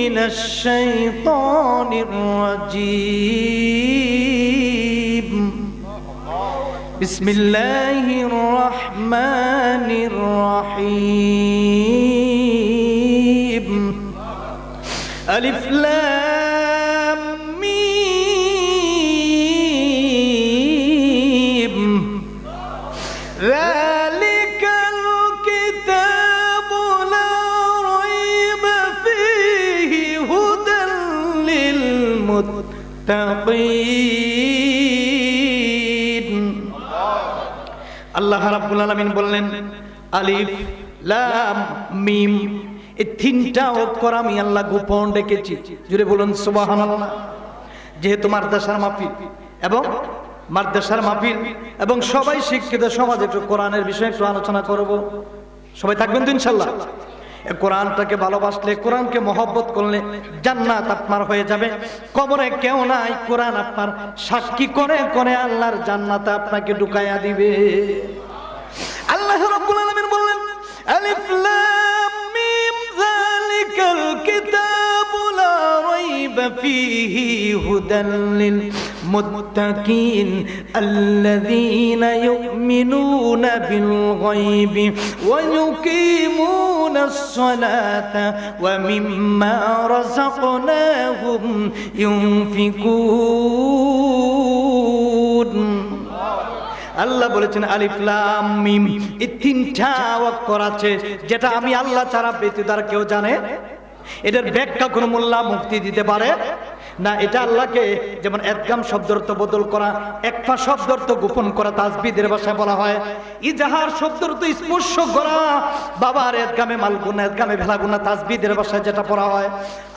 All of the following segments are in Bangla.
মিনাশ শাইতানির রাজীম। বিসমিল্লাহির রহমানির রহিম। আলিফ লাম মিম। যালিকাল কিতাবু লা রাইবা ফীহি হুদাল লিল মুত্তাকিন। আল্লাহ রাব্বুল আলামিন বললেন আলিফ লাম মিম, এই তিনটা অক্ষর আমি আল্লাহ গোপন রেখেছি। জুড়ে বলুন সুবহানাল্লাহ। যেহেতু মাদ্রাসার মাহফিল এবং সবাই শিক্ষিত সমাজ, একটু কোরআনের বিষয়ে একটু আলোচনা করব। সবাই থাকবেন তো ইনশাআল্লাহ? কোরআনটাকে ভালোবাসলে, কোরআনকে মহব্বত করলে জান্নাত আপনার হয়ে যাবে। কবরে কেউ নাই, কোরআন আপনার সাক্ষী করে করে আল্লাহর জান্নাতে আপনাকে ঢুকাইয়া দিবে। আল্লাহ রাব্বুল আলামিন বললেন আলিফ লাম মিম যালিকাল কিতাবু লা রাইবা ফীহি হুদাল লিল মুত্তাকিন আল্লাযীনা ইউমিনুনা বিল গায়বি ওয়া ইউকিমুনাস সালাতা ওয়া মিম্মা রাযাকনাহুম ইউনফিকুন। আল্লাহ বলেছেন আলিফ লাম মিম, এই তিনটা অক্ষর আছে যেটা আমি আল্লাহ ছাড়া ব্যতীত আর কেউ জানে। এটার ব্যাখ্যা কোন মোল্লা মুফতি দিতে পারে না। এটা আল্লাহকে যেমন এদগাম শব্দের অর্থ বদল করা, একফা শব্দের অর্থ গোপন করা তাসবিদের ভাষায় বলা হয়। ইজাহার শব্দের অর্থ স্পর্শ করা, বাবার এদগামে মালগুনা, এদগামে ভেলাগুনা তাসবিদের ভাষায় যেটা পড়া হয়।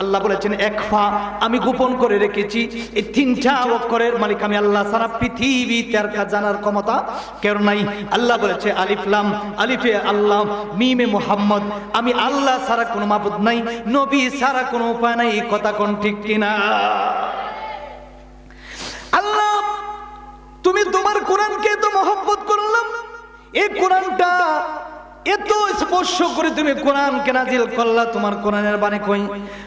আল্লাহ বলেছেন একফা, আমি গোপন করে রেখেছি। এই তিনটা অক্ষরের মালিক আমি আল্লাহ ছাড়া পৃথিবীতে আর জানার ক্ষমতা কেউ নাই। আল্লাহ বলেছে আলিফ লাম, আলিফে আল্লাহ, মিমে মুহাম্মদ, আমি আল্লাহ ছাড়া কোনো মাবুদ নাই, নবী ছাড়া কোনো উপায় নাই। এই কথা কোন ঠিক কিনা? আল্লাহ তুমি তোমার কোরআনকে এত মহব্বত করলাম, এই কোরআনটা এত স্পর্শ করে তুমি কোরআনকে নাজিল করলা, তোমার কোরআনের বাণী কই?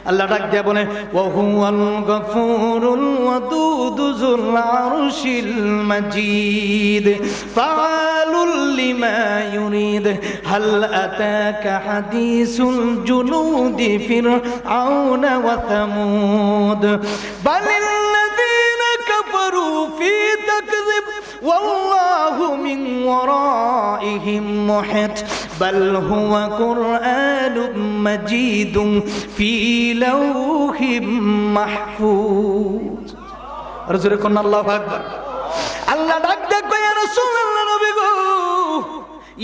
আল্লাহ ডাক দিয়ে বলে ওয়া হুয়াল গফুরুল ওয়াদুদু যুল আরশিল মাজিদ ফাআলুল লিমা ইউরিদ হাল আতাকা হাদিসুল জুনুদি ফিরআউনা ওয়া সামুদ বালিল্লাযীনা কাফারু ফি তাকযিব ওয়াল্লাহু মিন ওয়ারাইহিম মুহিত বাল হুয়া কুরআনুম মাজিদুম ফি লাওহিম মাহফুজ। রাসূল কোন আল্লাহু আকবার। আল্লাহ ডাক দে কই ইয়া রাসূলুল্লাহ, নবী গো,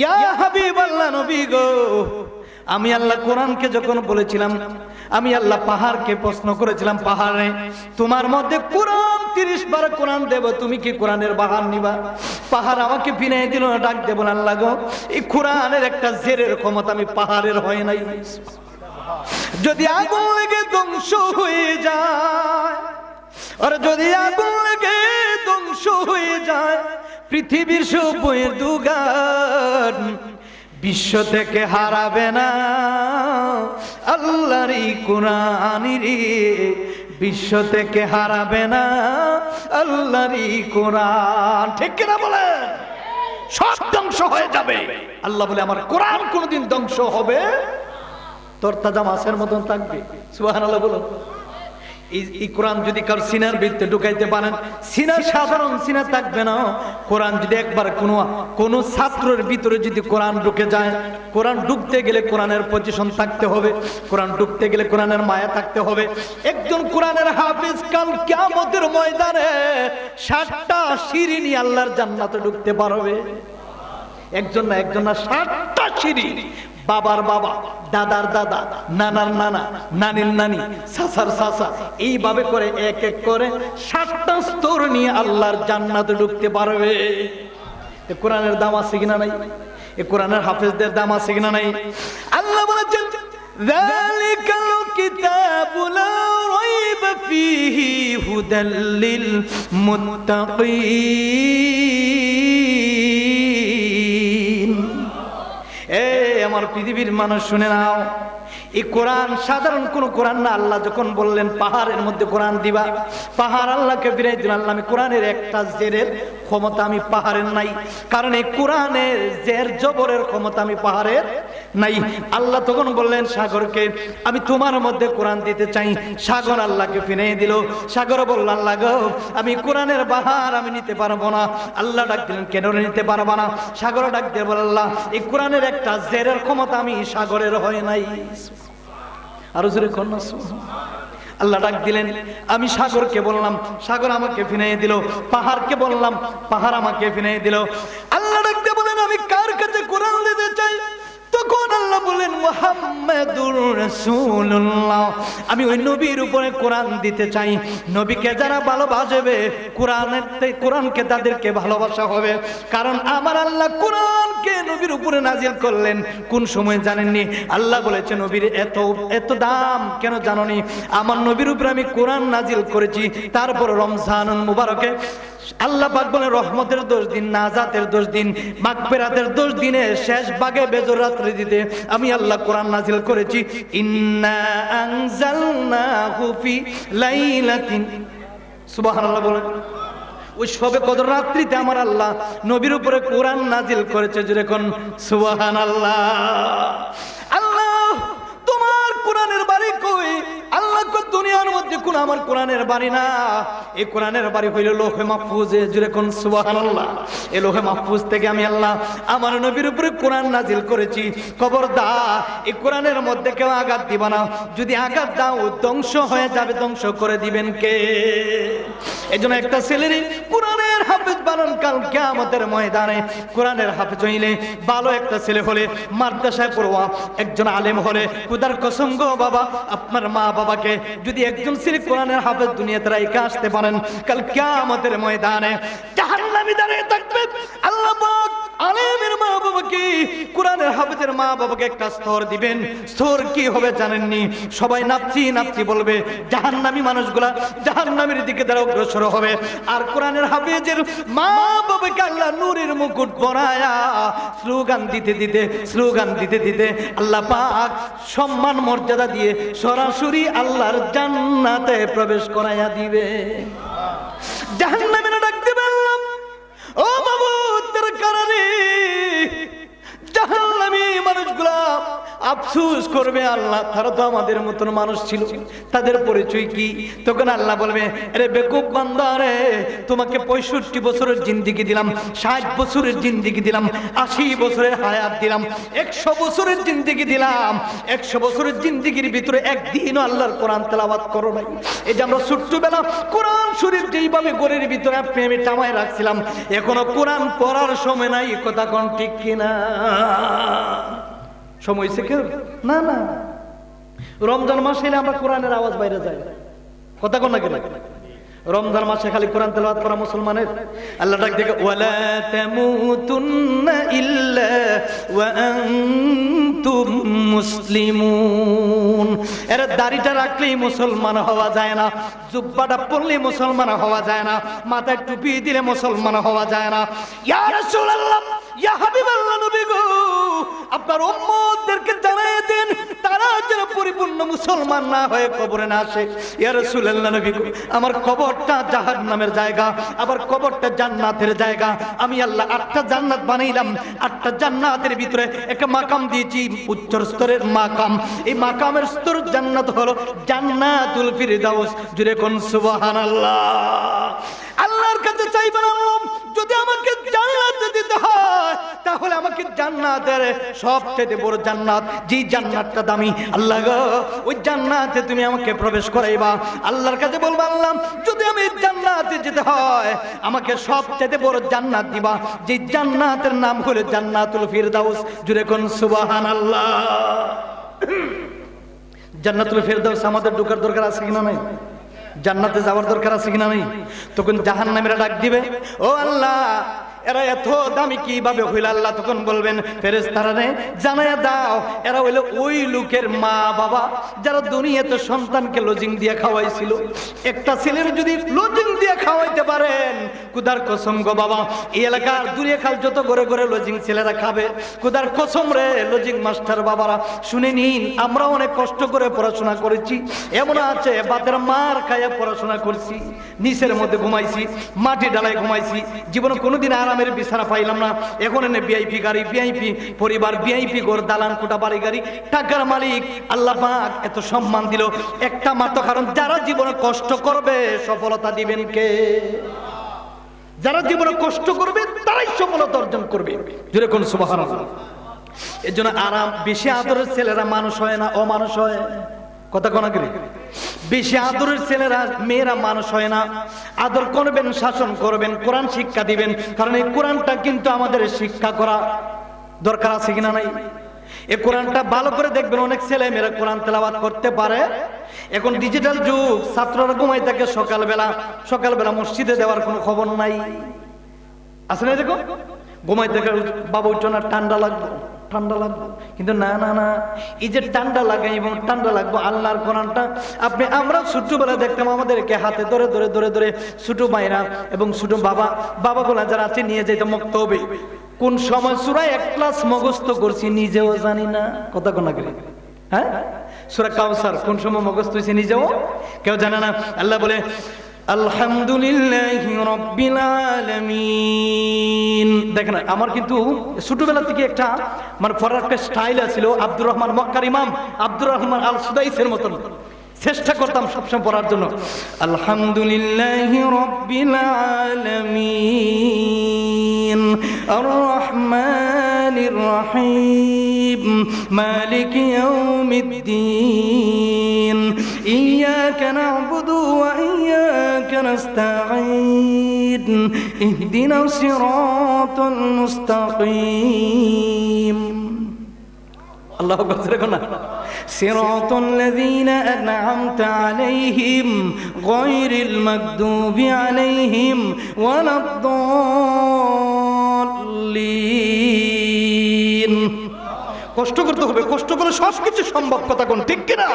ইয়া হাবিবাল্লাহ, নবী গো, আমি আল্লাহ কোরআনকে যখন বলেছিলাম, আমি আল্লাহ পাহাড়কে প্রশ্ন করেছিলাম, পাহাড়ে তোমার মধ্যে কোরআন 30 বার কোরআন দেব, তুমি কি কোরআনের বাহার নিবা? পাহাড় আমাকে বিনাই দিল না, ডাক দেব আল্লাহ গো, এই কোরআনের একটা জেরের ক্ষমতা আমি পাহাড়ের হয় নাই। যদি আগুন লেগে ধ্বংস হয়ে যায়, আর যদি আগুন লেগে ধ্বংস হয়ে যায় পৃথিবীর সব বইয়ের দুগান, বিশ্ব থেকে হারাবে না আল্লাহরই কোরআনই, বিশ্ব থেকে হারাবে না আল্লাহরই কোরআন। ঠিক কিনা বলেন? সব ধ্বংস হয়ে যাবে। আল্লাহ বলে আমার কোরআন কোনদিন ধ্বংস হবে, তোর তাজা মাছের মতন থাকবে। সুবহানাল্লাহ বলুন। এই কোরআন যদি কার সিনার ভিতরে ঢুকাইতে পারেন, সিনা সাধারণ সিনা থাকবে না। কোরআন যদি একবার কোনো ছাত্রের ভিতরে যদি কোরআন ঢুকে যায়, কোরআন ঢুকতে গেলে কোরআনের পজিশন থাকতে হবে, কোরআন ঢুকতে গেলে কোরআনের মায়া থাকতে হবে। একজন কোরআনের হাফেজ কাল কিয়ামতের ময়দানে 60টা সিঁড়ি নিয়ে আল্লাহর জান্নাতে ঢুকতে পারবে। একজন না 60টা সিঁড়ি। বাবার বাবা, দাদার দাদা, নানার নানা, নানির নানি, চাচার চাচা, এইভাবে করে এক এক করে 60টা স্তর নিয়ে আল্লাহর জান্নাতে ঢুকতে পারবে। এ কোরআনের দাম আছে কিনা নাই? এ কোরআনের হাফেজদের দাম আছে কিনা নাই? আল্লাহ বলেছেন যালিকাল কিতাবু লা রাইবা ফীহি হুদাল লিল মুত্তাকিন। আমার পৃথিবীর মানুষ শুনে নাও, এই কোরআন সাধারণ কোন কোরআন না। আল্লাহ যখন বললেন পাহাড়ের মধ্যে কোরআন দিবা, পাহাড় আল্লাহকে ফিরাই দিলেন। আল্লাহ আমি কোরআনের একটা জেরের ক্ষমতা আমি পাহাড়ের নাই, কারণ এই কোরআনের জের জবরের ক্ষমতা আমি পাহাড়ের নাই। আল্লাহ তখন বললেন সাগরকে আমি তোমার মধ্যে কোরআন দিতে চাই। সাগর আল্লাহকে ফিরিয়ে দিল। সাগর বলল আল্লাহ গো আমি কোরআনের বাহার আমি নিতে পারবো না। আল্লাহ ডাক দিলেন কেন নিতে পারবা না? সাগর ডাক দিয়ে বলল আল্লাহ এই কোরআনের একটা জেরের ক্ষমতা আমি সাগরের হয় নাই। আরো জোরে কন্যা আল্লাহ ডাক দিলেন। আমি সাগরকে বললাম, সাগর আমাকে ফিরিয়ে দিল। পাহাড়কে বললাম, পাহাড় আমাকে ফিরিয়ে দিল। আল্লাহ ডাক দিয়ে বলেন আমি কার কাছে কোরআন দিতে চাই? তখন আল্লাহ বলেন মুহাম্মাদুর রাসূলুল্লাহ, আমি ওই নবীর উপরে কোরআন দিতে চাই। নবীকে যারা ভালোবাসবে কোরআনকে তাদেরকে ভালোবাসা হবে। কারণ আমার আল্লাহ কোরআনকে নবীর উপরে নাজিল করলেন কোন সময় জানেননি? আল্লাহ বলেছে নবীর এত এত দাম কেন জানোনি? আমার নবীর উপরে আমি কোরআন নাজিল করেছি। তারপর রমজান মুবারকে আল্লাহ পাক বলেন রহমতের 10 দিন, নাজাতের 10 দিন, মাগফিরাতের 10 দিনে শেষ ভাগে বেজর রাত্রি দিতে আমি আল্লাহ কোরআন নাজিল করেছি। ইন্না আনজালনাহু ফি লাইলাতিন, সুবহানাল্লাহ বলেন ওই সবে কদর রাত্রিতে আমার আল্লাহ নবীর উপরে কোরআন নাজিল করেছে। যেরকম সুবহানাল্লাহ। আল্লাহ তোমার কোরআনের বাড়ি কই? আল্লাহ কো দুনিয়ার মধ্যে কোন আমার কোরআনের বাড়ি না, এই কোরআনের বাড়ি হইল লৌহে মাহফুজে। যেরকম সুবহানাল্লাহ। এই লৌহে মাহফুজ থেকে আমি আল্লাহ আমার নবীর উপরে কোরআন নাজিল করেছি। খবরদার এই কোরআনের মধ্যে কেউ আঘাত দিবা না। যদি আঘাত দাও ধ্বংস হয়ে যাবে। ধ্বংস করে দিবেন কে? এজন্য একটা ছেলের কোরআনের হাফেজ বানান কাল কিয়ামতের ময়দানে। কোরআনের হাফেজ হইলে ভালো একটা ছেলে হলে, মাদ্রাসায় পড়ুয়া একজন আলেম হলে, খুদার কসম গো বাবা আপনার মা বাবাকে যদি একজন ছেলে কোরআনের হাফেজ দুনিয়াতে রাইখা আসতে পারেন, কাল কিয়ামতের ময়দানে জাহান্নামী দাঁড়িয়ে থাকবে। আল্লাহ পাক আলেমের মা বাবাকে, কোরআনের হাফেজের মা বাবাকে একটা স্তর দিবেন। স্তর কি হবে জানেননি? সবাই নাপছি নাপছি বলবে। জাহান্নামী মানুষগুলা জাহান্নামের দিকে দ্বারা অগ্রসর হবে। আর কোরআনের হাফেজের মা বাবাকে আল্লাহ নূরের মুকুট পরায়া স্লোগান দিতে দিতে স্লোগান দিতে দিতে আল্লাহ পাক সম্মান মর্যাদা দিয়ে সরাসরি আল্লাহর জান্নাতে প্রবেশ করাইয়া দিবে। জাহান্নামীরা ডাক দিবে ও মাবুদ তোর কারণে জাহান্নামী মানুষগুলা আফসোস করবে আল্লাহ তারা তো আমাদের মতন মানুষ ছিল, তাদের পরিচয় কি? তখন আল্লাহ বলবে আরে বেকুব বান্দা রে, তোমাকে 65 বছরের জিন্দেগি দিলাম, 60 বছরের জিন্দেগি দিলাম, 80 বছরের হায়াত দিলাম, 100 বছরের জিন্দেগি দিলাম। 100 বছরের জিন্দেগির ভিতরে একদিনও আল্লাহর কোরআন তেলাওয়াত করো নাই। এই যে আমরা ছোট্টবেলা কোরআন শরীফ যেইভাবে ঘরের ভিতরে আপনি আমি টামায় রাখছিলাম, এখনো কোরআন পড়ার সময় নাই। কথা কোন ঠিক কিনা? সময় হয়েছে কেউ? না না, রমজান মাস এলে আমরা কোরআনের আওয়াজ বাইরে যায়। কথা কোন না কেন? রমজান মাসে খালি কোরআন তেলাওয়াত করা মুসলমানের। আল্লাহ ডাক দেখে ওয়ালা তামুতুন্না ইল্লা ওয়া আনতুম মুসলিমুন। এর দাড়িটা রাখলেই মুসলমান হওয়া যায় না, জুব্বাটা পরলে মুসলমান হওয়া যায় না, মাথায় টুপি দিলে মুসলমান হওয়া যায় না। ইয়া রাসূলুল্লাহ, ইয়া হাবিবাল্লাহ, নবী গো আপনার উম্মতদেরকে জানিয়ে দিন তারা যেন পরিপূর্ণ মুসলমান না হয়ে কবরে না আসে। ইয়া রাসূলুল্লাহ, নবী গো আমার কবরটা জাহান্নামের জায়গা, আবার কবরটা জান্নাতের জায়গা। আমি আল্লাহ 8টা জান্নাত বানাইলাম, 8টা জান্নাতের ভিতরে একটা মাকাম দিয়েছি, উচ্চ স্তরের মাকাম। এই মাকামের স্তর জান্নাত হলো জান্নাতুল ফিরদাউস। জুড়ে কোন সুবহানাল্লাহ। আল্লাহর কাছে চাইবেন আল্লাহ যদি আমাকে জান্নাতে দিতে হয় তাহলে আমাকে জান্নাতের সবচেয়ে বড় জান্নাত, যে জান্নাতটা দামি, আল্লাহ গো ওই জান্নাতে তুমি আমাকে প্রবেশ করাইবা। আল্লাহর কাছে বলবো আল্লাহ যদি আমি জান্নাতে যেতে হয় আমাকে সবচেয়ে বড় জান্নাত দিবা, যে জান্নাতের নাম হলো জান্নাতুল ফিরদাউস। জুড়ে কোন সুবহানাল্লাহ। জান্নাতুল ফিরদাউস আমাদের ঢোকার দরকার আছে কিনা নাই? জান্নাতে যাওয়ার দরকার আছে কিনা নাই? তখন জাহান্নামীরা ডাক দিবে ও আল্লাহ এরা এত দামি কিভাবে হইল? আল্লাহ তখন বলবেন ফেরেশতারা রে জানায়া দাও, এরা হইল ওই লোকের মা বাবা যারা দুনিয়াতে সন্তানকে লজিং দিয়ে খাওয়াইছিল। একটা ছেলের যদি লজিং দিয়ে খাওয়াইতে পারেন, খুদার কসম গো বাবা, এই এলাকার দূরে খাল যত ঘরে ঘরে লজিং ছেলেরা খাবে, খুদার কসম রে লজিং মাস্টার বাবারা শুনে নিন, আমরা অনেক কষ্ট করে পড়াশোনা করেছি, এমন আছে বাতের মার খাইয়া পড়াশোনা করছি, নিচের মধ্যে ঘুমাইছি, মাটি ডালায় ঘুমাইছি, জীবনে কোনোদিন আরামের বিছানা পাইলাম না। এখন এনে ভিআইপি গাড়ি, ভিআইপি পরিবার, ভিআইপি ঘর, দালান কোঠা, বাড়ি গাড়ি, টাকার মালিক। আল্লাহ পাক এত সম্মান দিল একটা মাত্র কারণ, যারা জীবনে কষ্ট করবে সফলতা দিবেন কে? যারা জীবনে কষ্ট করবে তারাই সফলতা অর্জন করবে। জোরে কোন সুবহানাল্লাহ। এর জন্য আরাম, বেশি আদরের ছেলেরা মানুষ হয় না, অমানুষ হয়। কথা কোন আগে, বেশি আদরের ছেলেরা মেয়েরা মানুষ হয় না। আদর করবেন, শাসন করবেন, কোরআন শিক্ষা দিবেন, কারণ এই কোরআনটা কিন্তু আমাদের শিক্ষা করা দরকার আছে কিনা নাই? এই কোরআনটা ভালো করে দেখবেন, অনেক ছেলে মেয়েরা কোরআন তেলাওয়াত করতে পারে। এখন ডিজিটাল যুগ, ছাত্ররা ঘুমাই থাকে সকালবেলা মসজিদে দেওয়ার কোনো খবর নাই, আছে না? দেখো ঘুমাই থাকে, বাবা উঠো না, ঠান্ডা লাগবে, ঠান্ডা লাগবে। কিন্তু না না না, এই যে ঠান্ডা লাগে এবং ঠান্ডা লাগবে আল্লাহর কোরআনটা আমরা ছোটবেলা দেখতাম, আমাদেরকে হাতে ধরে ধরে ধরে ধরে ছোট ভাইরা এবং ছোট বাবাগুলা যারা আছে নিয়ে যেতে মক্তবে। কোন সময় সূরা এক ক্লাস মুখস্থ করছি নিজেও জানি না। কথা কোন আগে, হ্যাঁ, সূরা কাউসার কোন সময় মুখস্থ হয়েছে নিজেও কেউ জানে না। আল্লাহ বলে আলহামদুলিল্লাহি রাব্বিল আলামিন। দেখেন আমার কিন্তু ছোটবেলা থেকে একটা মানে পড়ার একটা স্টাইল ছিল, আব্দুর রহমান মক্কার ইমাম আব্দুর রহমান আল সুদাইসের মতন চেষ্টা করতাম সবসময় পড়ার জন্য। আলহামদুলিল্লাহি রাব্বিল আলামিন আর রহমানির রহিম মালিকি ইয়াউমিদ্দিন ইয়্যাকা না'বুদু ওয়া ইয়্যাকা নাস্তাঈন ইহদিনাস সিরাতাল মুস্তাকিম। আল্লাহু আকবার কোনা সিরাতাল লাযীনা আন'আমতা আলাইহিম গায়রিল মাগদুবি আলাইহিম ওয়ালাদ-দাল্লিন। কষ্ট করতে হবে, কষ্ট করে সবকিছু সম্ভব। কথা কোন ঠিক কিনা?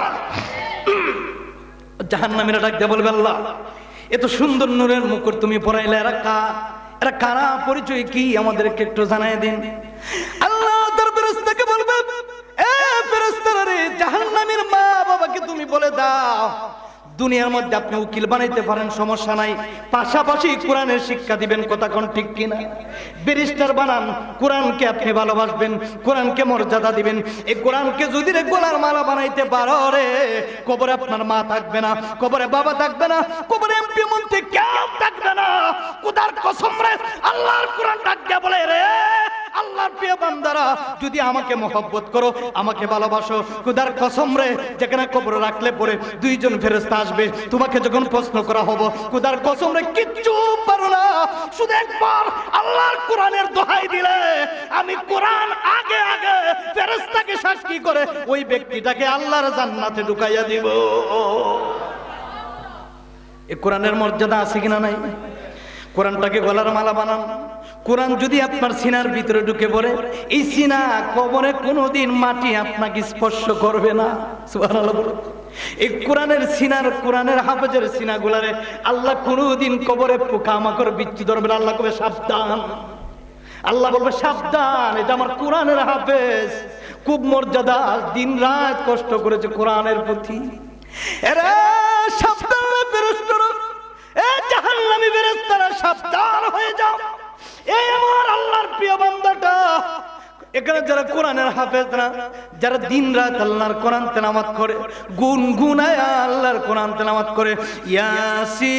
জাহান্নামীরা ডাক দিয়ে বলবে আল্লাহ এত সুন্দর নূরের মুকুট তুমি পরাইলে, এরা কারা, পরিচয় কি আমাদেরকে একটু জানাই দিন। আল্লাহ তার ফেরেশতাকে বলবে এ ফেরেশতারা রে, জাহান্নামীর মা বাবাকে তুমি বলে দাও দুনিয়ার মধ্যে আপনি উকিল বানাইতে পারেন, সমস্যা নাই, পাশাপাশি কোরআনের শিক্ষা দিবেন। কথা কোন ঠিক কিনা? ব্যারিস্টার বানান, কোরআনকে আপনি ভালোবাসবেন, কোরআনকে মর্যাদা দিবেন। এই কোরআনকে যদি রে গলার মালা বানাইতে পারো রে, কবরে আপনার মা থাকবে না, কবরে বাবা থাকবে না, কবরে এমপি মন্ত্রী কেউ থাকবে না। খোদার কসম রে, আল্লাহর কোরআন ডাক দিয়া বলে রে আল্লাহর প্রিয় বান্দারা যদি আমাকে মহব্বত করো, আমাকে ভালোবাসো, খোদার কসম রে যেখানে কবরে রাখলে পরে দুইজন ফেরেশতা আসবে, তোমাকে যখন প্রশ্ন করা হবে খোদার কসম রে কিচ্ছু পারো না, শুধু একবার আল্লাহর কোরআনের দোহাই দিলে আমি কোরআন আগে আগে ফেরেশতাকে সাক্ষী করে ওই ব্যক্তিটাকে আল্লাহর জান্নাতে ঢুকাইয়া দিব। এই কোরআনের মর্যাদা আছে কিনা নাই? কোরআনটাকে গলার মালা বানান। কোরআন যদি আপনার সিনার ভিতরে ঢুকে পড়ে, এই সিনা কবরে কোনোদিন মাটি আপনাকে স্পর্শ করবে না। সুবহানাল্লাহ। এই কোরআনের সিনার, কোরআনের হাফেজের সিনাগুলারে আল্লাহ কোনোদিন কবরে পোকামাকড় বিচ্ছু ধরবে না। আল্লাহ কবে সাবধান, আল্লাহ বলবে সাবধান, এটা আমার কোরআনের হাফেজ, খুব মর্যাদা, দিন রাত কষ্ট করেছে কোরআনের প্রতি। এরা সাবধান ফেরেশতারা, এ জাহান্নামী ফেরেশতারা সাবধান হয়ে যাও। এই আমার আল্লাহর প্রিয় বান্দাটা, এখানে যারা কোরআনের হাফেজরা, যারা দিন রাত আল্লাহর কোরআন তেলাওয়াত করে, গুনগুনায় আল্লাহর কোরআন তেলাওয়াত করে, ইয়াসিন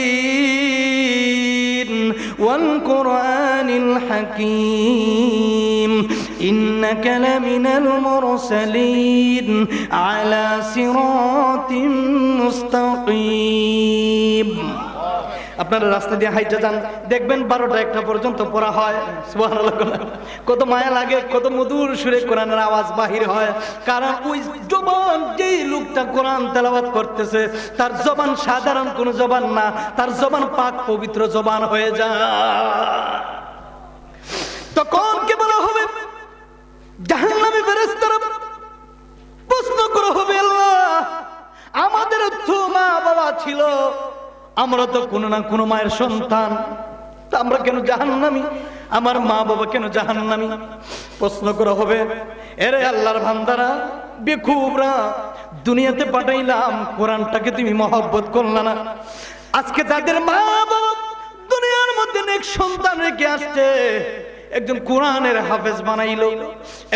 ওয়াল কুরআনিল হাকীম ইন্নাকা লামিনাল মুরসালিন আলা সিরাতিম মুস্তাকিম। আপনারা রাস্তা দিয়ে হাইটা যান, দেখবেন 12টা 1টা পর্যন্ত পড়া হয়। সুবহানাল্লাহ। কত মায়া লাগে, কত মধুর সুরে কোরআনের আওয়াজ বাহির হয়, কারণ ওই জবান যেই লোকটা কোরআন তেলাওয়াত করতেছে তার জবান সাধারণ কোনো জবান না, তার জবান পাক পবিত্র জবান হয়ে যায়। তখন কি বলা হবে? জাহান্নামী ফেরেশতারা প্রশ্ন করা হবে, আল্লাহ আমাদের তো মা বাবা ছিল, আমরা তো কোনো না কোনো মায়ের সন্তান, তা আমরা কেন জাহান্নামী? আমার মা বাবা কেন জাহান্নামী? প্রশ্ন করা হবে, এরে আল্লাহর বান্দারা, বেকুবরা, দুনিয়াতে পাঠাইলাম, কোরআনটাকে তুমি মহব্বত করলা না। আজকে তাদের মা বাবা দুনিয়ার মধ্যে নেক সন্তান রেখে আসছে, একজন কোরআনের হাফেজ বানাইলো,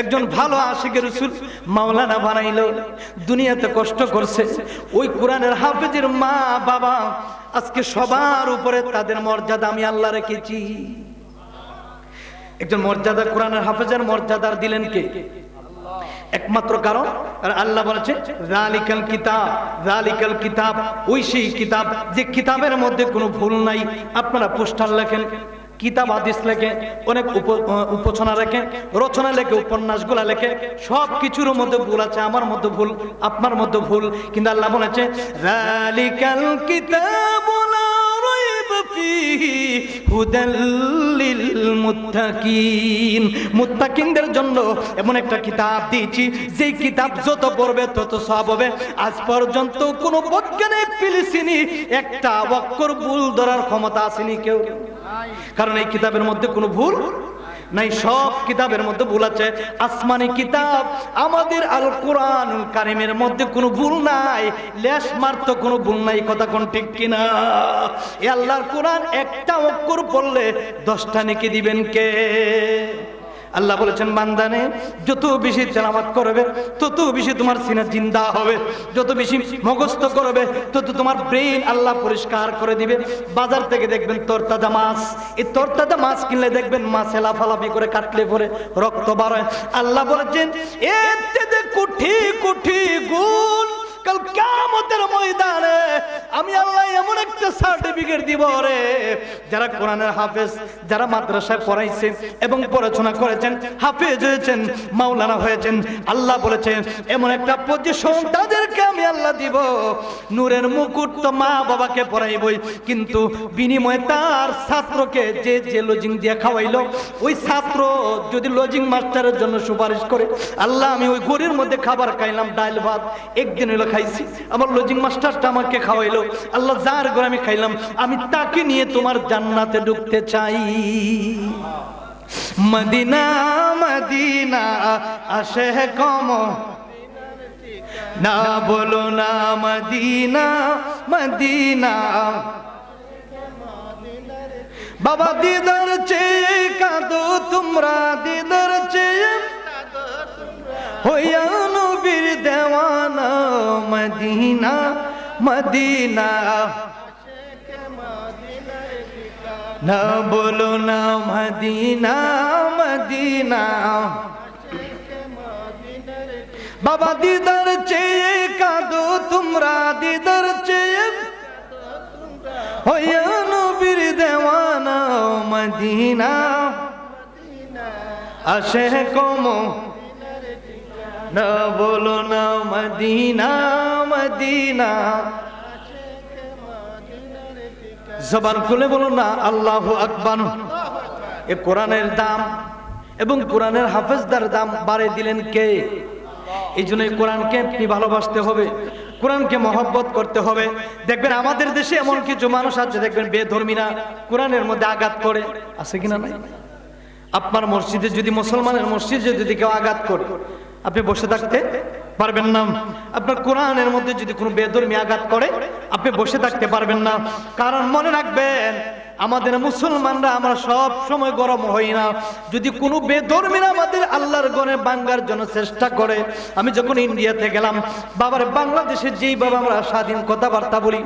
একজন ভালো আশিকের রাসূল মাওলানা বানাইলো, দুনিয়াতে কষ্ট করছে। ওই কোরআনের হাফেজের মা বাবা আজকে সবার উপরে তাদের মর্যাদা আমি আল্লাহ রেখেছি। একজন মর্যাদা, কোরআনের হাফেজের মর্যাদার দিলেন কে? একমাত্র কারণ আল্লাহ বলেছে যালিকাল কিতাব, যালিকাল কিতাব, ওই সেই কিতাব যে কিতাবের মধ্যে কোনো ভুল নাই। আপনারা পোস্টার লেখেন, কিতাব হাদিস লেখে, অনেক উপচনা লেখে, রচনা লেখে, উপন্যাসগুলা লেখে, সব কিছুর মধ্যে ভুল আছে। আমার মধ্যে ভুল, আপনার মধ্যে ভুল, কিন্তু আল্লাহ বলেছে যালিকাল কিতাবু লা রাইবা ফীহি হুদাল লিল মুত্তাকিন। মুত্তাকিনদের জন্য এমন একটা কিতাব দিয়েছি, যেই কিতাব যত পড়বে তত সওয়াব হবে। আজ পর্যন্ত কোনো বৈজ্ঞানিক ফিলিস্তিনি একটা অক্ষর ভুল ধরার ক্ষমতা আসেনি কেউ, কারণ এই কিতাবের মধ্যে কোনো ভুল নাই, সব কিতাবের মধ্যে ভুল আছে। আসমানি কিতাব আমাদের আল কোরআনুল কারীমের মধ্যে কোনো ভুল নাই, লেশ মাত্র কোনো ভুল নাই। কথা কোন ঠিক কিনা? এই আল্লাহর কোরআন একটা অক্ষর পড়লে 10টা নেকি দিবেন কে? আল্লাহ বলেছেন বান্দানে যত বেশি তেলাওয়াত করবে তত বেশি তোমার সিনা জিন্দা হবে, যত বেশি মুখস্থ করবে তত তোমার ব্রেন আল্লাহ পরিষ্কার করে দিবে। বাজার থেকে দেখবেন তরতাজা মাছ, এই তরতাজা মাছ কিনলে দেখবেন মাছ লাফালাফি করে কাটলে পরে রক্ত বার হয়। আল্লাহ বলেছেন এর থেকে কোটি কোটি গুণ কাল কিয়ামতের ময়দানে আমি আল্লাহ এমন একটা সার্টিফিকেট দিব রে, যারা কোরআনের হাফেজ, যারা মাদ্রাসায় পড়াইছে এবং পড়াশোনা করেছেন, হাফেজ হয়েছেন, মাওলানা হয়েছেন, আল্লাহ বলেছেন এমন একটা পজিশন তাদেরকে আমি আল্লাহ দিব। নূরের মুকুট তো মা বাবাকে পড়াইবই, কিন্তু বিনিময়ে তার ছাত্রকে যে যে লজিং দিয়ে খাওয়াইলো, ওই ছাত্র যদি লজিং মাস্টারের জন্য সুপারিশ করে, আল্লাহ আমি ওই ঘরের মধ্যে খাবার খাইলাম, ডাল ভাত, একদিন হইলো খাইছি, আমার লজিং মাস্টারটা আমাকে খাওয়াইলো, আল্লাহ যার ঘরে আমি খাইলাম, আমি তাকে নিয়ে তোমার জান্নাতে ঢুকতে চাই। মদিনা মদিনা আসে কম না বলো না, মদিনা মদিনা। বাবা দিদার চেয়ে কাঁদো তোমরা, দিদার চেয়ে হইয়া নবীর দেওয়ানা, মদিনা মদিনা না বলো না, মদিনা মদিনা। বাবা দিদার চেয়ে কাঁদো তোমরা, দিদার চেয়ে হইয়া নবীর দেওয়ানা, মদিনা আসে কম না বলো না, মদিনা মদিনা। জবান খুলে বলো না আল্লাহু আকবার। এ কোরআনের দাম এবং কোরআনের হাফেজদার দাম বাড়িয়ে দিলেন কে? এই জন্য কোরআনকে আপনি ভালোবাসতে হবে, কোরআনকে মহব্বত করতে হবে। দেখবেন আমাদের দেশে এমন কিছু মানুষ আছে, দেখবেন বেধর্মীরা কোরআনের মধ্যে আঘাত করে, আছে কিনা নাই? আপনার মসজিদে যদি, মুসলমানের মসজিদে যদি কেউ আঘাত করে, আপনি বসে থাকতে পারবেন না। আপনার কোরআনের মধ্যে যদি কোনো বেধর্মী আঘাত করে, আপনি বসে থাকতে পারবেন না। কারণ মনে রাখবেন, আমাদের মুসলমানরা আমরা সব সময় গরম হই না। যদি কোনো বেধর্মীরা আমাদের আল্লাহর গণে ভাঙার জন্য চেষ্টা করে, আমি যখন ইন্ডিয়াতে গেলাম, বাবার বাংলাদেশে যেইভাবে আমরা স্বাধীন কথাবার্তা বলি,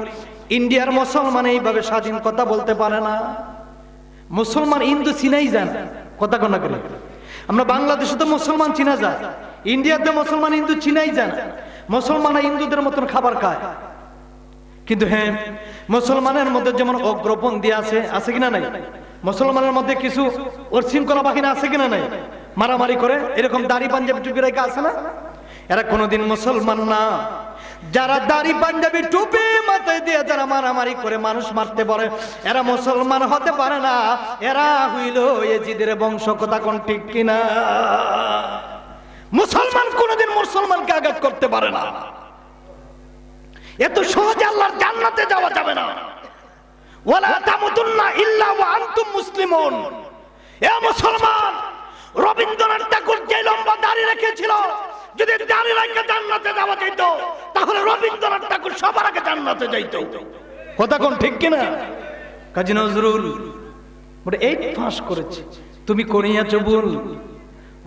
ইন্ডিয়ার মুসলমান এইভাবে স্বাধীন কথা বলতে পারে না। মুসলমান হিন্দু চিনাই যান, কথা কনা করে। আমরা বাংলাদেশে তো মুসলমান চিনা যায়, ইন্ডিয়াতে মুসলমান হিন্দু চিনাই যায় না। মুসলমানরা হিন্দুদের মতন খাবার খায়, কিন্তু হ্যাঁ মুসলমানের মধ্যে যেমন অগ্রপন্থী আছে, আছে কিনা নাই? মুসলমানের মধ্যে কিছু উচ্ছৃঙ্খলা বাহিনী আছে কিনা নাই? মারামারি করে, এরকম দাড়ি পাঞ্জাবি টুপি রেখে আছে না? এরা কোনোদিন মুসলমান না। যারা দাড়ি পাঞ্জাবি টুপি মাথায় দিয়ে যারা মারামারি করে মানুষ মারতে পারে, এরা মুসলমান হতে পারে না। এরা হইল ইয়েজিদের বংশ। কথা কোন ঠিক কিনা? মুসলমান কোনোদিন মুসলমানকে আঘাত করতে পারে না। এত সহজে আল্লাহর জান্নাতে যাওয়া যাবে না। ওয়ালা তামুতুন্না ইল্লা ওয়া আনতুম মুসলিমুন। এ মুসলমান, রবীন্দ্রনাথ ঠাকুর যে লম্বা দাড়ি রেখেছিল, যদি দাড়ি রেখে জান্নাতে যাওয়া যেত, তাহলে রবীন্দ্রনাথ ঠাকুর সবার আগে জান্নাতে যাইত। কথা কোন ঠিক কিনা? কাজী নজরুল বলে 8 পাস করেছে, তুমি করিয়াছো ভুল।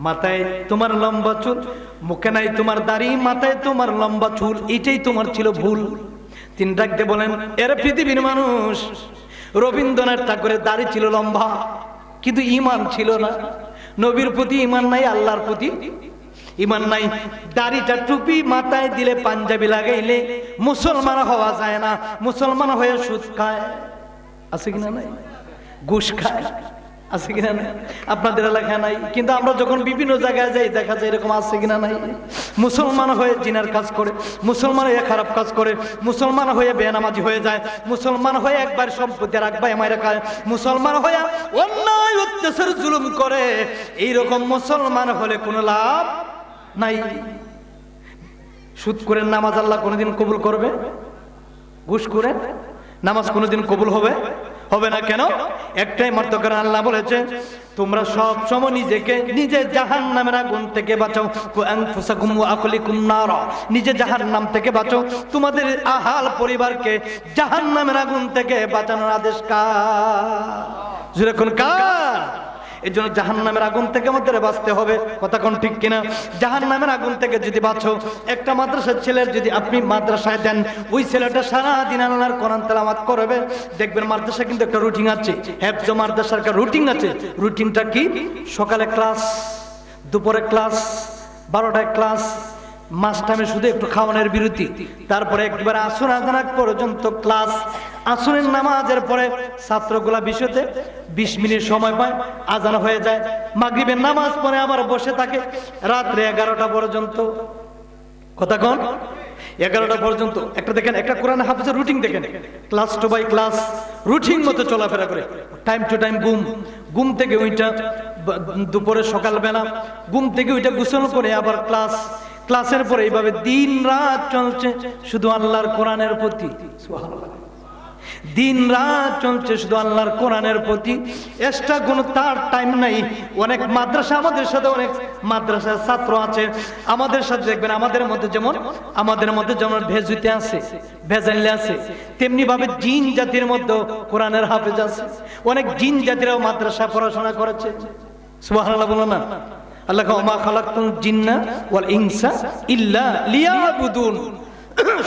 মাথায় তোমার লম্বা চুল, মুখে নাই তোমার দাড়ি, মাথায় তোমার লম্বা চুল, এটাই তোমার ছিল ভুল। তিনি ডাকতে বলেন, এর পৃথিবীর মানুষ, রবীন্দ্রনাথ ঠাকুরের দাড়ি ছিল লম্বা, কিন্তু ঈমান ছিল না। নবীর প্রতি ঈমান নাই, আল্লাহর প্রতি ঈমান নাই। দাড়িটা টুপি মাথায় দিলে, পাঞ্জাবি লাগাইলে মুসলমান হওয়া যায় না। মুসলমান হয়ে সুদ খায়, আছে কিনা নাই? ঘুষ খায়, আছে কিনা নাই? আপনাদের এলাকায় নাই, কিন্তু আমরা যখন বিভিন্ন জায়গায় যাই দেখা যায় এরকম আছে কিনা নাই। মুসলমান হয়ে জিনার কাজ করে, মুসলমান হয়ে খারাপ কাজ করে, মুসলমান হয়ে বেনামাজি হয়ে যায়, মুসলমান হয়ে একবার সম্পত্তি রাখবায় মায়ের খায়, মুসলমান হয়ে অন্যায় অত্যাচার জুলুম করে। এইরকম মুসলমান হলে কোনো লাভ নাই। সুদ করে নামাজ আল্লাহ কোনোদিন কবুল করবে? ঘুষ করে নামাজ কোনোদিন কবুল হবে? হবে না। কেন? একটাই মাত্র কারণ, আল্লাহ বলেছে তোমরা সব সময় নিজেকে নিজে জাহান্নামের আগুন থেকে বাঁচাও। আনফুসাকুম ওয়া আহলিকুম নার। নিজে জাহান্নাম থেকে বাঁচাও, তোমাদের আহাল পরিবারকে জাহান্নামের আগুন থেকে বাঁচানোর আদেশ কার? জোরে কোন কার? এই জন্য জাহান্নামের আগুন থেকে আমাদের বাঁচতে হবে। কথা কোন ঠিক কিনা? জাহান্নামের আগুন থেকে যদি বাঁচো, একটা মাদ্রাসার ছেলের যদি আপনি মাদ্রাসায় দেন, ওই ছেলেটা সারাদিন আল্লাহর কোরআন তেলাওয়াত করবে, দেখবেন মাদ্রাসা কিন্তু একটা রুটিন আছে, হেফজ মাদ্রাসার একটা রুটিন আছে। রুটিনটা কি? সকালে ক্লাস, দুপুরে ক্লাস, 12টায় ক্লাস, মাস টাইমে শুধু একটু খাওয়ানোর বিরতি, তারপরে একবার আসর আজান পর্যন্ত ক্লাস। আসরের নামাজের পরে ছাত্রগুলা বিষয়তে 20 মিনিট সময় পায়, আজান হয়ে যায়। মাগরিবের নামাজ পড়ে আবার বসে থাকে রাত্রে 11টা পর্যন্ত। কথা কোন? 11টা পর্যন্ত। একটা দেখেন, একটা কোরআন হাফেজের রুটিন দেখেন, class to by class, routine মতো চলাফেরা করে, টাইম টু টাইম ঘুম থেকে ওইটা, দুপুরে সকালবেলা ঘুম থেকে ওইটা গোসল করে আবার ক্লাস, ক্লাসের পরে এইভাবে দিন রাত চলছে শুধু আল্লাহর কোরআনের প্রতি। সুবহানাল্লাহ। দিন রাত চলছে শুধু আল্লাহর কোরআনের প্রতি, এক্সট্রা কোনো তার টাইম নাই। অনেক মাদ্রাসা, আমাদের সাথে অনেক মাদ্রাসার ছাত্র আছে, আমাদের সাথে দেখবেন আমাদের মধ্যে যেমন ভেজুতে আছে, ভেজাইলে আছে, তেমনি ভাবে জিন জাতির মধ্যে কোরআনের হাফেজ আছে। অনেক জিন জাতিরাও মাদ্রাসা পড়াশোনা করেছে। সুবহানাল্লাহ বলো না? আল্লাহ ওয়া মা খালাকতুল জিন্না ওয়াল ইনসা ইল্লা লিয়াবুদুন।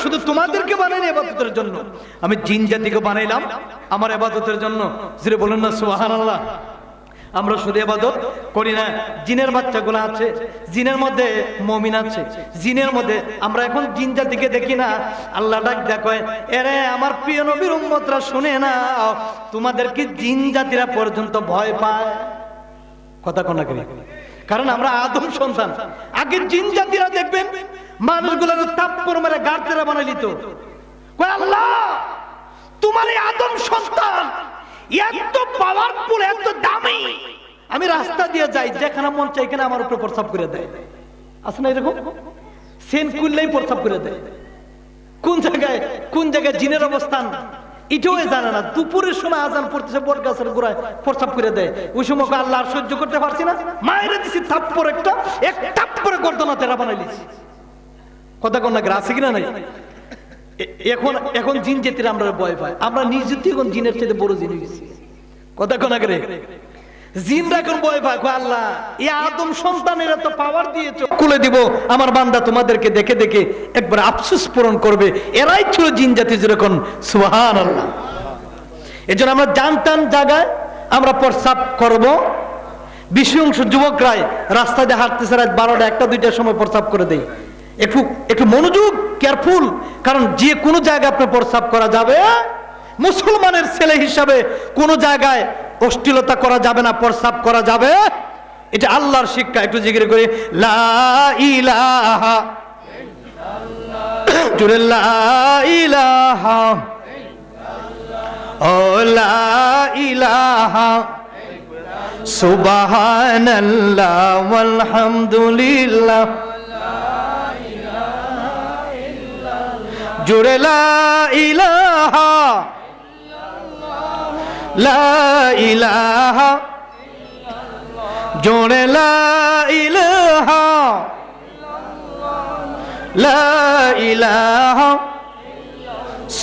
শুধু তোমাদেরকে বানাইনি ইবাদতের জন্য, আমি জিন জাতিকে বানাইলাম আমার ইবাদতের জন্য। যিনি বলেন না সুবহানাল্লাহ। আমরা শুধু ইবাদত করি না, জিনের বাচ্চাগুলো আছে, জিনের মধ্যে মুমিন আছে, জিনের মধ্যে আমরা এখন জিন জাতিকে দেখি না। আল্লাহ ডাক দেখো, এরে আমার প্রিয় নবীর উম্মতরা শুনে না, তোমাদের কি জিন জাতিরা পর্যন্ত ভয় পায়? কথা কোন না? কারণ আমরা আদম সন্তান। আগে জিন জাতিরা দেখবেন মানুষগুলোর থাপ্পড় মেরে গাড়তেরা বানাই দিত। আল্লাহ, তোমার এই আদম সন্তান এত পাওয়ারফুল, এত দামি, আমি রাস্তা দিয়ে যাই, যেখানে মন চাই এখানে আমার উপরে প্রস্তাব করে দেয়। আছে না এরকম? সেন করলেই প্রস্তাব করে দেয়। কোন জায়গায় জিনের অবস্থান এটাও জানে না। দুপুরের সময় আজান পড়তেছে, বট গাছের গোড়ায় প্রস্তাব করে দেয়। ওই সময় আল্লাহ আর সহ্য করতে পারছি না, মায়ের দিছি থাপ্পড়, এক থাপ্পড়ে গর্দনা তেরা বানাই দিছি। কথা কোন না? আছে কিনা নাই? এখন জিন জাতির আমরা ভয় পাই, আমরা নিজেই এখন জিনের চাইতে বড় জিন হয়েছি। কথা কোন আগে? জিনরা এখন ভয় পায়, আল্লাহ এই আদম সন্তানের এত পাওয়ার দিয়েছো, খুলে দিব আমার বান্দা তোমাদেরকে দেখে দেখে একবার আফসোস পূরণ করবে। এরাই ছিল জিন জাতি। যেরকম সুবহানাল্লাহ। এজন্য আমরা জানতাম জায়গায় আমরা প্রস্রাব করব। বেশি অংশ যুবকরাই রাস্তা দিয়ে হাঁটতেছে, রাত 12টা 1টা 2টার সময় প্রস্রাব করে দেয়। একটু মনোযোগ, কেয়ারফুল, কারণ যে কোনো জায়গায় আপনার প্রস্রাব করা যাবে। মুসলমানের ছেলে হিসাবে কোন জায়গায় অশ্লীলতা করা যাবে না, প্রস্রাব করা যাবে। এটা আল্লাহর শিক্ষা। একটু জিকির করে লা ইলাহা জোরে লা ইলাহা ও লা ইলাহা সুবহানাল্লাহ ওয়ালহামদুলিল্লাহ জোরে লা ইলাহা লা ইলাহা জোরে লা ইলাহা লা ইলাহা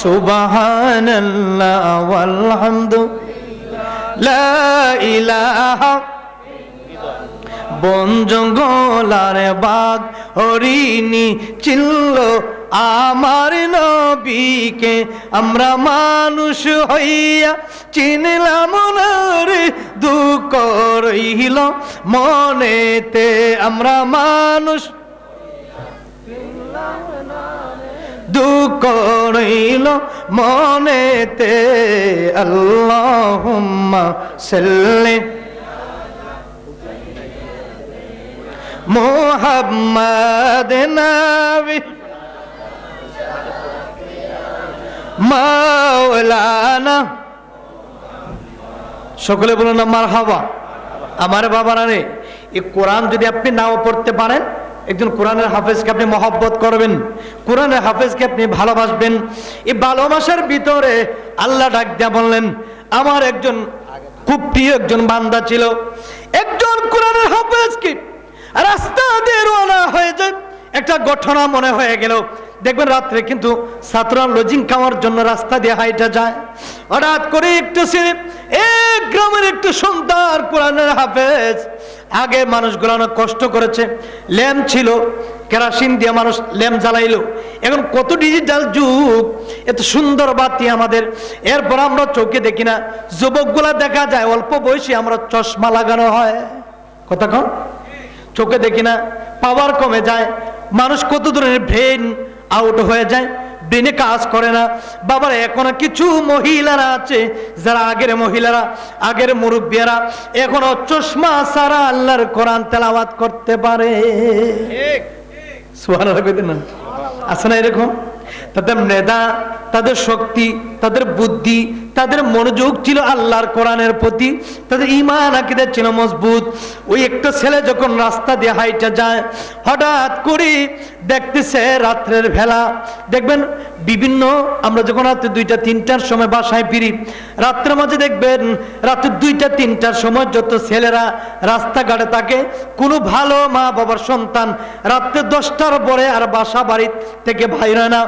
সুবহানাল্লাহ ওয়ালহামদুলিল্লাহ লা ইলাহা বন জঙ্গলার বাঘ হরিণী চিল্ল আমার নবীকে আমরা মানুষ হইয়া চিনলাম না রে দুঃখ রইল মনেতে আমরা মানুষ দুঃখ রইল মনেতে আল্লাহুম্মা সাল্লি মুহাম্মাদ নবী মাওলানা সকলে বলুন না মারহাবা। আমার বাবারা রে, এই কোরআন যদি আপনি নাও পড়তে পারেন, একজন কোরআনের হাফেজকে আপনি মহব্বত করবেন, কোরআনের হাফেজকে আপনি ভালোবাসবেন। এই ভালোবাসার ভিতরে আল্লাহ ডাক দিয়া বললেন, আমার একজন খুব প্রিয় একজন বান্দা ছিল, একজন কোরআনের হাফেজকে রাস্তা দিয়ে রওনা হয়ে যায়। একটা ঘটনা মনে হয়ে গেল, দেখবেন রাত্রে কিন্তু ছাত্ররা লজিং খাওয়ার জন্য রাস্তা দিয়ে হাইটা যায়। হঠাৎ করে একটু ছেলে, এক গ্রামের একটু সন্তান কোরআনের হাফেজ, আগে মানুষগুলো অনেক কষ্ট করেছে, ল্যাম্প ছিল, কেরাসিন দিয়ে মানুষ ল্যাম্প জ্বালাইলো। এখন কত ডিজিটাল যুগ, এত সুন্দর বাতি আমাদের, এরপর আমরা চোখে দেখি না। যুবকগুলা দেখা যায় অল্প বয়সী, আমরা চশমা লাগানো হয়, কথা কম, চোখে দেখি না, পাওয়ার কমে যায়, মানুষ কত ধরনের ব্রেন আউট হয়ে যায়, ব্রেনে কাজ করে না। বাবার এখনো কিছু মহিলারা আছে যারা আগের মহিলারা, আগের মুরব্বিয়ারা এখনো চশমা ছাড়া আল্লাহর কোরআন তেলাওয়াত করতে পারে। সুবহানাল্লাহ কইতেন না, আছে না এরকম? তাদের মেধা, তাদের শক্তি, তাদের বুদ্ধি, তাদের মনোযোগ ছিল আল্লাহর কোরআনের প্রতি, তাদের ঈমান আকীদা ছিল মজবুত। ওই একটা ছেলে যখন রাস্তা দিয়ে হাইটা যায়, হঠাৎ করে দেখতেছে রাত্রের বেলা, দেখবেন বিভিন্ন, আমরা যখন রাত্রে 2টা-3টার সময় বাসায় ফিরি, রাত্রের মাঝে দেখবেন রাত্রে 2টা-3টার সময় যত ছেলেরা রাস্তাঘাটে থাকে, কোনো ভালো মা বাবার সন্তান রাত্রে 10টার পরে আর বাসা বাড়ি থেকে বাইর হয় না।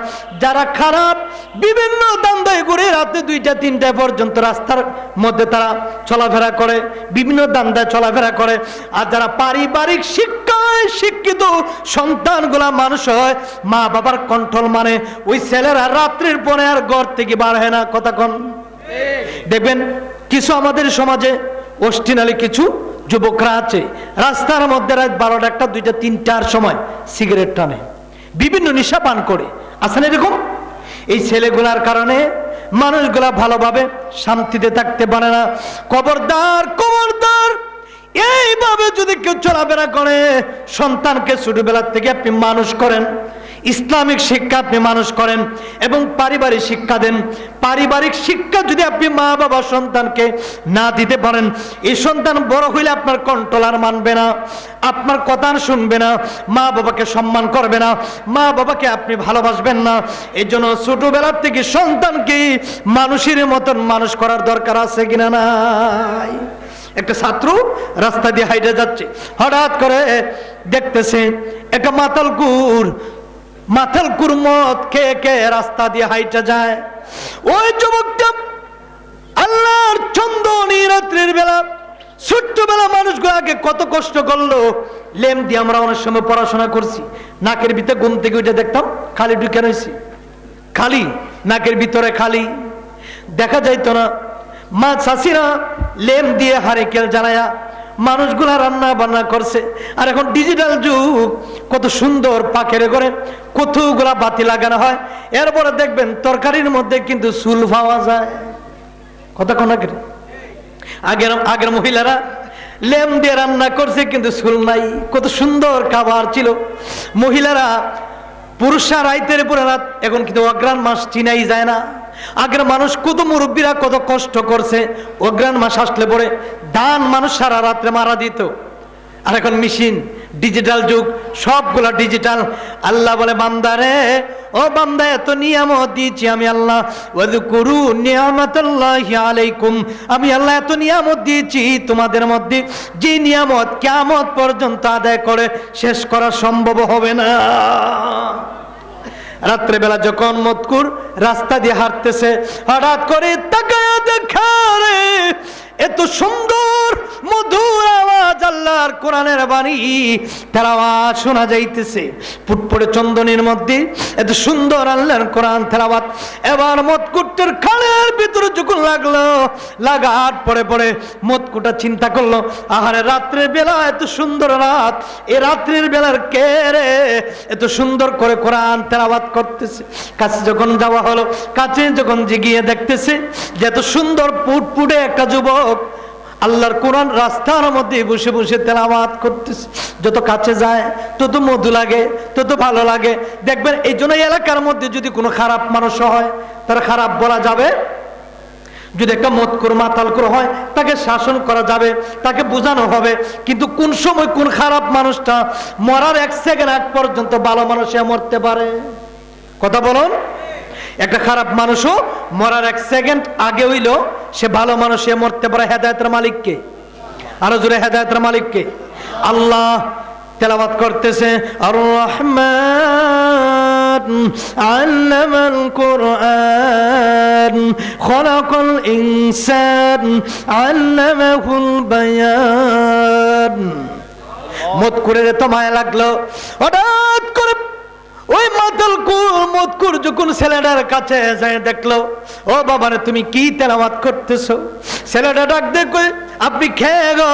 যারা খারাপ, বিভিন্ন দান্দায় ঘুরে রাতে 2টা-3টা পর্যন্ত রাস্তার মধ্যে তারা চলাফেরা করে, বিভিন্ন দান্দায় চলাফেরা করে। আর যারা পারিবারিক শিক্ষায় শিক্ষিত সন্তানগুলা মানুষ হয়, মা বাবার কন্ট্রোল মানে, ওই ছেলেরা রাত্রির পরে আর ঘর থেকে বার হয় না, কথা কন। দেখবেন কিছু আমাদের সমাজে অষ্টিনালী কিছু যুবকরা আছে, রাস্তার মধ্যে রাত 12টা, 1টা, 2টা, 3টার সময় সিগারেট টানে, বিভিন্ন নেশা পান করে, আছে না এরকম? এই ছেলেগুলার কারণে মানুষগুলা ভালোভাবে শান্তিতে থাকতে পারে না। খবরদার, খবরদার, এইভাবে যদি কেউ চলাফেরা করে, সন্তানকে ছোটবেলার থেকে আপনি মানুষ করেন, ইসলামিক শিক্ষা আপনি মানুষ করেন এবং পারিবারিক শিক্ষা দেন। পারিবারিক শিক্ষা যদি আপনি মা বাবা সন্তানকে না দিতে পারেন, এই সন্তান বড় হইলে আপনার কন্ট্রোলার মানবে না, আপনার কথা শুনবে না, মা বাবাকে সম্মান করবে না, মা বাবাকে আপনি ভালোবাসবেন না। এই জন্য ছোটবেলার থেকে সন্তানকে মানুষের মতন মানুষ করার দরকার আছে কিনা নাই? একটা ছাত্র রাস্তা দিয়ে হাইটে যাচ্ছে, হঠাৎ করে দেখতেছে একটা মাতাল কুর মদ খেয়ে খেয়ে রাস্তা দিয়ে হাইটে যায়। ওই যুবকটা আল্লাহর চন্দনী রাত্রির বেলা, ছোট্টবেলা মানুষগুলাকে কত কষ্ট করলো। লেম দিয়ে আমরা অনেক সময় পড়াশোনা করছি, নাকের ভিতরে ঘুম থেকে উঠে দেখতাম খালি ঢুকে রয়েছি, খালি নাকের ভিতরে খালি, দেখা যাইতো না। মা চাষিরা লেম দিয়ে হারিকেল জ্বালায়া মানুষগুলা রান্না বান্না করছে। আর এখন ডিজিটাল যুগ, কত সুন্দর পাখেরে করে কতগুলা বাতি লাগানো হয়। এরপরে দেখবেন তরকারির মধ্যে কিন্তু চুল পাওয়া যায়, কতক্ষণ আগের মহিলারা লেম দিয়ে রান্না করছে কিন্তু চুল নাই, কত সুন্দর খাবার ছিল। মহিলারা পুরুষরা রাইতের পরে রাত, এখন কিন্তু অগ্রাণ মাস চিনাই যায় না। আগের মানুষ কত মুরব্বীরা কত কষ্ট করছে, অগ্রাণ মাস আসলে পরে ধান মানুষ সারা রাত্রে মারা দিত। আর এখন মেশিন, ডিজিটাল যুগ, সবগুলা ডিজিটাল। আল্লাহ বলে বান্দারে, ও বান্দা, এত নিয়ামত দিয়েছি আমি আল্লাহ, ওয়াযকুরু নিয়ামাতাল্লাহি আলাইকুম, আমি আল্লাহ এত নিয়ামত দিয়েছি তোমাদের মধ্যে, যে নিয়ামত কিয়ামত পর্যন্ত আদায় করে শেষ করা সম্ভব হবে না। রাত্রে বেলা যখন মতকুর রাস্তা দিয়ে হাঁটতেছে, হঠাৎ করে তাকায় দেখা রে এত সুন্দর মধুর আওয়াজ আল্লাহর কোরআনের বাণী তেলাওয়াত শোনা যাইতেছে। ফুটফুটে চন্দনের মধ্যে এত সুন্দর আল্লাহর কোরআন তেলাওয়াত। এবার মতকুটের খালের ভিতরে যখন লাগলো, লাগার পরে পরে মতকুটা চিন্তা করলো, আহারে রাত্রের বেলা এত সুন্দর রাত, এই রাত্রের বেলার কে রে এত সুন্দর করে কোরআন তেলাওয়াত করতেছে। কাছে যখন যাওয়া হলো, কাছে যখন গিয়ে দেখতেছে যে এত সুন্দর ফুটফুটে একটা যুবক আল্লাহর কোরআন রাস্তার মধ্যে বসে বসে তেলাওয়াত করতেছে। যত কাছে যায় তত মধু লাগে, তত ভালো লাগে। দেখবেন এই জন্য এলাকার মধ্যে যদি কোনো খারাপ মানুষ হয়, তার খারাপ বলা যাবে। যদি একটা মতকুর মাতালকুর হয়, তাকে শাসন করা যাবে, তাকে বোঝানো হবে। কিন্তু কোন সময় কোন খারাপ মানুষটা মরার 1 সেকেন্ড আগ পর্যন্ত ভালো মানুষে মরতে পারে। কথা বলুন, একটা খারাপ মানুষও মরার 1 সেকেন্ড আগে হইল সে ভালো মানুষে মরতে পারে। হেদায়েতের মালিককে, আরো জোরে, হেদায়েতের মালিককে। আল্লাহ তেলাওয়াত করতেছে, আর রহমান আল্লামাল কুরআন খলাকাল ইনসান আল্লামাহুল বায়ান। মতকুরের তো মায়া লাগলো। হঠাৎ করে ওই মতকুর যখন ছেলেটার কাছে যায়, দেখলো, ও বাবারে তুমি কি তেলাওয়াত করতেছো? ছেলেটা ডাক দিয়ে কই, আপনি খেয়ে গো,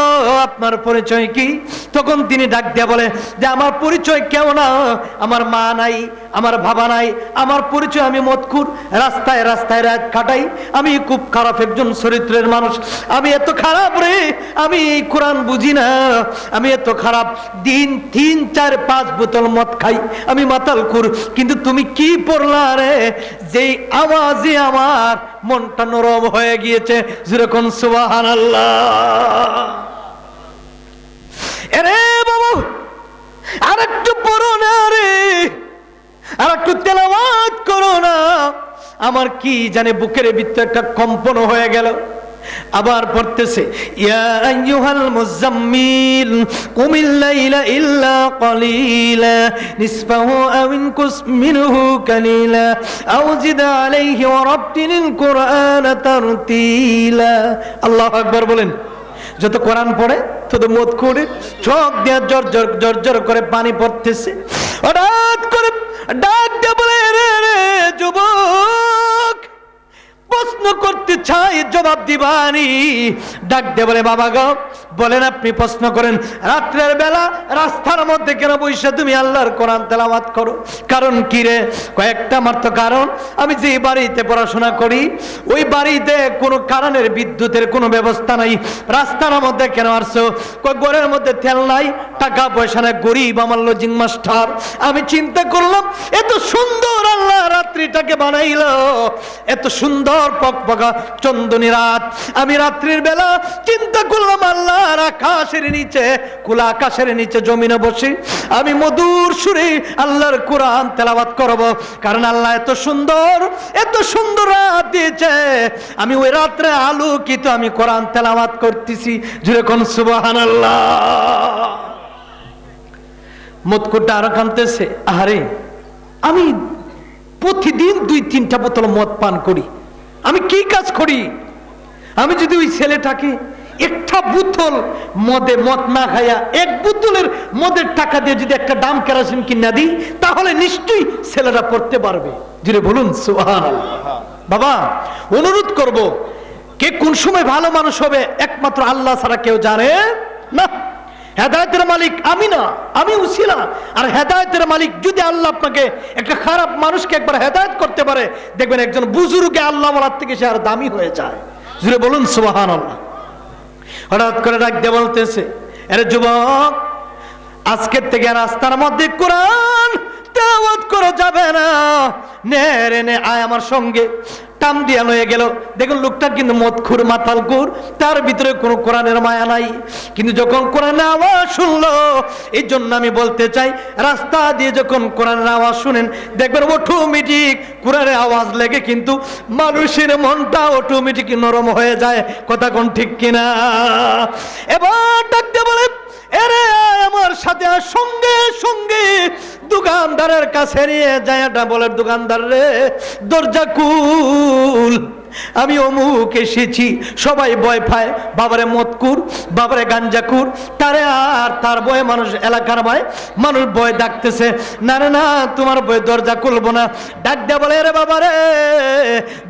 আপনার পরিচয় কি? তখন তিনি ডাক দিয়ে বলে যে আমার পরিচয় কেউ না, আমার মা নাই, আমার বাবা নাই, আমার পরিচয় আমি মতকুর, রাস্তায় রাস্তায় রাত কাটাই, আমি খুব খারাপ একজন চরিত্রের মানুষ, আমি এত খারাপ রে, আমি এই কোরআন বুঝি না, আমি এত খারাপ, দিন 3, 4, 5 বোতল মদ খাই, আমি মাতালকুর। কিন্তু তুমি কি পড়লা রে, যেই আওয়াজে আমার মনটা নরম হয়ে গিয়েছে। যেরকম সুবহানাল্লাহ। আরে বাবু, আর একটু পড়ো না রে, আর একটু তেলাওয়াত করো না। আমার কি জানে বুকের ভিতরে একটা কম্পন হয়ে গেল। আবার পড়তেছে, ইয়া আইয়ুহাল মুজাম্মিল কুমিল লাইলা ইল্লা কালিলা নিসফাহু আও ইনকুস মিনহু কালিলা আও জিদ আলাইহি ওয়া রাত্তিলিল কুরআন তারতিলা। আল্লাহু আকবার বলেন। যত কোরআন পড়ে তত মত করে চোখ দিয়ে জর্জর করে পানি পড়তেছে। হঠাৎ করে ডাক দিয়ে বলে, রে রে যুবক, প্রশ্ন করতে চাই, জবাব দিবানি। ডাক দিয়ে বলে, বাবা গো, বলেন আপনি প্রশ্ন করেন। রাত্রের বেলা রাস্তার মধ্যে কেন বসে তুমি আল্লাহর কোরআন তেলাওয়াত করো? কারণ কি রে? কয়েকটা মাত্র কারণ। আমি যে বাড়িতে পড়াশোনা করি, ওই বাড়িতে কোনো কারেন্টের বিদ্যুতের কোনো ব্যবস্থা নাই। রাস্তার মধ্যে কেন আসছো? ঘরের মধ্যে তেল নাই, টাকা পয়সা নাই, গরিব আমার লজিং মাস্টার। আমি চিন্তা করলাম, এত সুন্দর আল্লাহ রাত্রিটাকে বানাইলো, এত সুন্দর পকপকা চন্দনী রাত। আমি রাত্রির বেলা চিন্তা করলাম, আল্লাহর আকাশের নিচে, খোলা আকাশের নিচে জমিনে বসে আমি মধুর সুরে আল্লাহর কোরআন তেলাওয়াত করব। কারণ আল্লাহ এত সুন্দর রাত দিয়েছে, আমি ওই রাত্রে আলোকিত আমি কোরআন তেলাওয়াত করতেছি। জুড়ে কোন সুবহানাল্লাহ। মতকুরটা আরো কাঁদতেছে, আরে আমি প্রতিদিন 2-3টা বোতল মদ পান করি, আমি কি কাজ করি? আমি যদি ওই ছেলেটাকে একটা বোতল মদ না খাইয়া 1 বোতলের মদের টাকা দিয়ে যদি একটা দাম কেরোসিন কিনা দিই, তাহলে নিশ্চয়ই ছেলেটা পড়তে পারবে। যদি বলুন সুবহানাল্লাহ। বাবা, অনুরোধ করব, কে কোন সময় ভালো মানুষ হবে একমাত্র আল্লাহ ছাড়া কেউ জানে না। হেদায়েতের মালিক আমি না, আমি উসিলা। আর হেদায়েতের মালিক যদি আল্লাহ আপনাকে একটা খারাপ মানুষকে একবার হেদায়েত করতে পারে, দেখবেন একজন বুজুর্গে আল্লাহ ওয়ালার থেকে সে আর দামি হয়ে যায়। জুড়ে বলুন সুবহানাল্লাহ। হঠাৎ করে ডাক দিয়ে বলতেছে, আরে যুবক, আজকের থেকে রাস্তার মধ্যে কোরআন তেলাওয়াত করো নে আয় আমার সঙ্গে। টান দিয়া লয়ে গেল। দেখুন লোকটা কিন্তু মদখুর মাতালকুর, তার ভিতরে কোনো কোরআনের মায়া নাই। কিন্তু যখন কোরআনের আওয়াজ শুনলো, এই জন্য আমি বলতে চাই, রাস্তা দিয়ে যখন কোরআনের আওয়াজ শুনেন দেখবেন অটোমেটিক কোরআনের আওয়াজ লেগে কিন্তু মানুষের মনটা অটোমেটিক নরম হয়ে যায়। কথা কোন ঠিক কিনা? এবার ডাকতে বলে, এরে আমার সাথে সঙ্গে সঙ্গে দোকানদারের কাছে নিয়ে যায়। বলে, দোকানদার রে, দরজা খুল, আমি অমুক এসেছি। সবাই ভয় পায়, বাবারে মদকুর, বাবারে গাঞ্জাকুর, তারে আর তার ভয়ে মানুষ, এলাকার ভয় মানুষ ভয় ডাকতেছে। না রে না, তোমার ভয় দরজা খুলবো না। ডাক দেয়া বলে, রে বাবারে,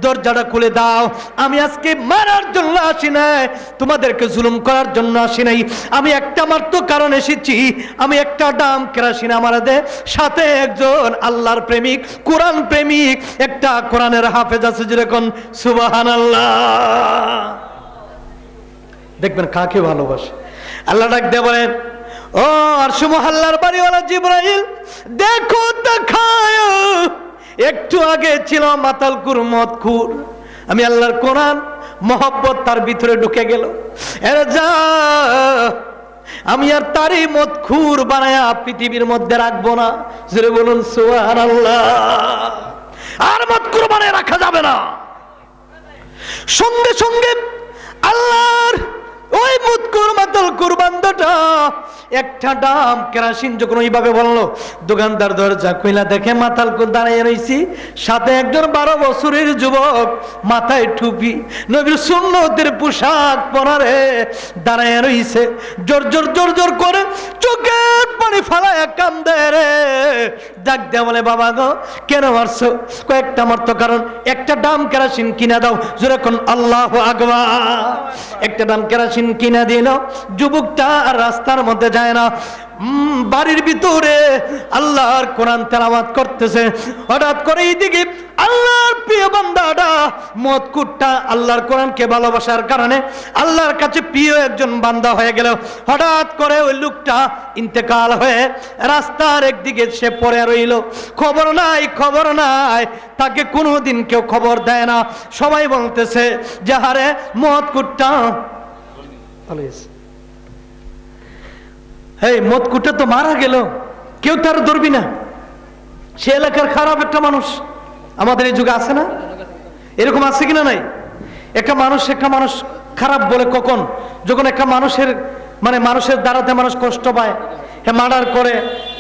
দরজাটা খুলে দাও। আমি আজকে মারার জন্য আসি নাই, তোমাদেরকে জুলুম করার জন্য আসি নাই। আমি একটা মাত্র কারণ এসেছি, আমি একটা দাম কেরাসিন আমার দে, সাথে একজন আল্লাহর প্রেমিক, কোরআন প্রেমিক, একটা কোরআনের হাফেজ আছে, যেরকম সুবহানাল্লাহ। দেখবেন কাকে ভালোবাসে। আল্লাহ ডাক দিয়ে বলেন, ও আরশ মহল্লার বাড়িওয়ালা জিবরাইল, দেখো দেখায়, একটু আগে ছিল মাতালকুর মদখুর, আমি আল্লাহর কোরআন মহব্বত তার ভিতরে ঢুকে গেল। এর যা, আমি আর তারই মদখুর বানায়া পৃথিবীর মধ্যে রাখবো না। জোরে বলুন সুবহানাল্লাহ। আর মদখুর বানায় রাখা যাবে না। সঙ্গে সঙ্গে আল্লাহর ওই মদখুর মাতালকুর বান্দাটা একটা দাম কেরাসিন যখন ওইভাবে বললো, দোকানদার দরজা খুইলা দেখে মাতালকুর দাঁড়িয়ে রয়েছি, সাথে একজন 12 বছরের যুবক, মাথায় টুপি, নবীর সুন্নতের পোশাক পরারে দাঁড়িয়ে রয়েছে। জোর জোর জোর জোর করে চোখের পানি ফালায় কান্দে রে। ডাক দেয়া বলে, বাবা গো, কেন মারছো? কয়েকটা মারতো, কারণ একটা দাম কেরাসিন কিনা দাও। যেরকম আল্লাহু আকবার, একটা দাম কেরাসিন কিনা দিল। যুবকটা আর রাস্তার মধ্যে যায় না, বাড়ির ভিতরে আল্লাহর কোরআন তেলাওয়াত করতেছে। হঠাৎ করে এইদিকে আল্লাহর প্রিয় বান্দাটা মদকুরটা আল্লাহর কোরআনকে ভালোবাসার কারণে আল্লাহর কাছে প্রিয় একজন বান্দা হয়ে গেল। হঠাৎ করে ওই লোকটা ইন্তেকাল হয়ে রাস্তার একদিকে সে পড়ে রইল। খবর নাই, খবর নাই, তাকে কোনোদিন কেউ খবর দেয় না। সবাই বলতেছে যে হারে মদকুরটা, এই মদকুরটা তো মারা গেল, কেউ তার ধরবি না। সে এলাকার খারাপ একটা মানুষ। আমাদের এই যুগে আছে না, এরকম আছে কিনা নাই? একটা মানুষ খারাপ বলে কখন? যখন একটা মানুষের মানুষের দ্বারাতে মানুষ কষ্ট পায়, হে মার্ডার করে,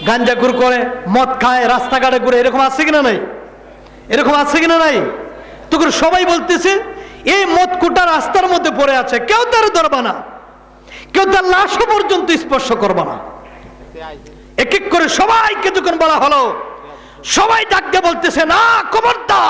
গাঞ্জাখুর করে, মদ খায়, রাস্তাঘাটে ঘুরে, এরকম আছে কিনা নাই? এরকম আছে কিনা নাই? তখন সবাই বলতেছে এই মদকুটা রাস্তার মধ্যে পড়ে আছে, কেউ তার ধরবা না, কেউ তার লাশও পর্যন্ত স্পর্শ করবা না। এক এক করে সবাইকে যখন বলা হলো, সবাই ডাক দিয়ে বলতেছে, না, খবরদার।